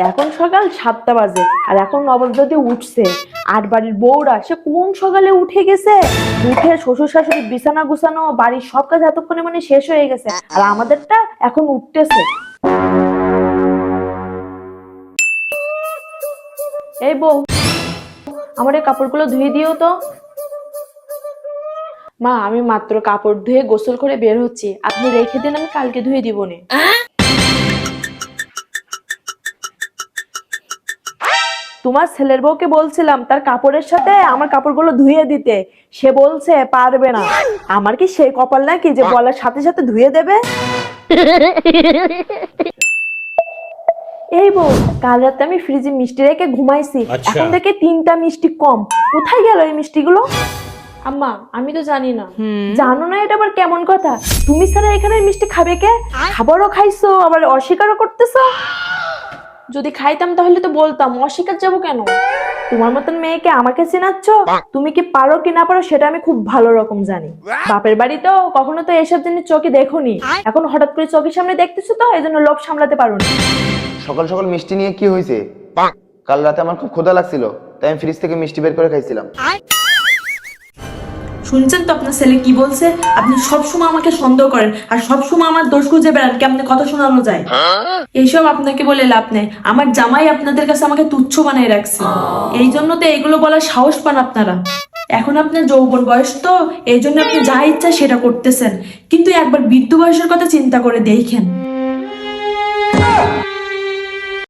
এখন সকাল 7টা বাজে আর এখন নবদ্বীপে উঠছে। আর বাড়ির বউরা সে কোন সকালে উঠে গেছে, উঠে শ্বশুর শাশুড়ি বিছানা গুছানো বাড়ির সব কাজ এতক্ষণে মানে শেষ হয়ে গেছে, আর আমাদেরটা এখন উঠতেছে। এই বউ, আমার এই কাপড়গুলো ধুয়ে দিও তো। মা, আমি মাত্র কাপড় ধুয়ে গোসল করে বের হচ্ছি, আপনি রেখে দিন, আমি কালকে ধুয়ে দিব নে। তোমার ছেলের বউকে বলছিলাম তার কাপড়ের সাথে আমার কাপড়গুলো ধুয়ে দিতে, সে বলছে পারবে না। আমার কি সেই কপাল নাকি যে বলার সাথে সাথে ধুয়ে দেবে? এই বউ, কাল রাতে আমি ফ্রিজে মিষ্টি রেখে ঘুমাইছি, এখন থেকে 3টা মিষ্টি কম। কোথায় গেল এই মিষ্টিগুলো? আম্মা, আমি তো জানি না। জানো না? এটা আবার কেমন কথা? তুমি ছাড়া এখানে মিষ্টি খাবে কে? খাবারও খাইছো আবার অস্বীকারও করতেছো। যদি খাইতাম তাহলে তো বলতাম, অস্বীকার যাবো কেন? তোমার মতন মেয়েকে আমাকে চেনাচ্ছ, তুমি কি পারো কি না পারো সেটা আমি খুব ভালো রকম জানি। বাপের বাড়িতেও কখনো তো এসব জিনিস চোখে দেখোনি, এখন হঠাৎ করে চোখের সামনে দেখতেছো তো এই জন্য লোভ সামলাতে পারো না। সকাল সকাল মিষ্টি নিয়ে কি হয়েছে? কাল রাতে আমার খুব ক্ষুধা লাগছিল, তাই আমি ফ্রিজ থেকে মিষ্টি বের করে খাইছিলাম। শুনছেন তো আপনার ছেলে কি বলছে? আপনি সবসময় আমাকে সন্দেহ করেন আর সবসময় আমার দোষ খুঁজে বেড়ান, কেমনে কথা শোনানো যায়। এইসব আপনাকে বলে লাভ নেই, আমার জামাই আপনাদের কাছে আমাকে তুচ্ছ বানিয়ে রাখছে, এই জন্য তো এইগুলো বলার সাহস পান আপনারা। এখন আপনার যৌবন বয়স তো, এই জন্য আপনি যা ইচ্ছা সেটা করতেছেন, কিন্তু একবার বৃদ্ধ বয়সের কথা চিন্তা করে দেখেন।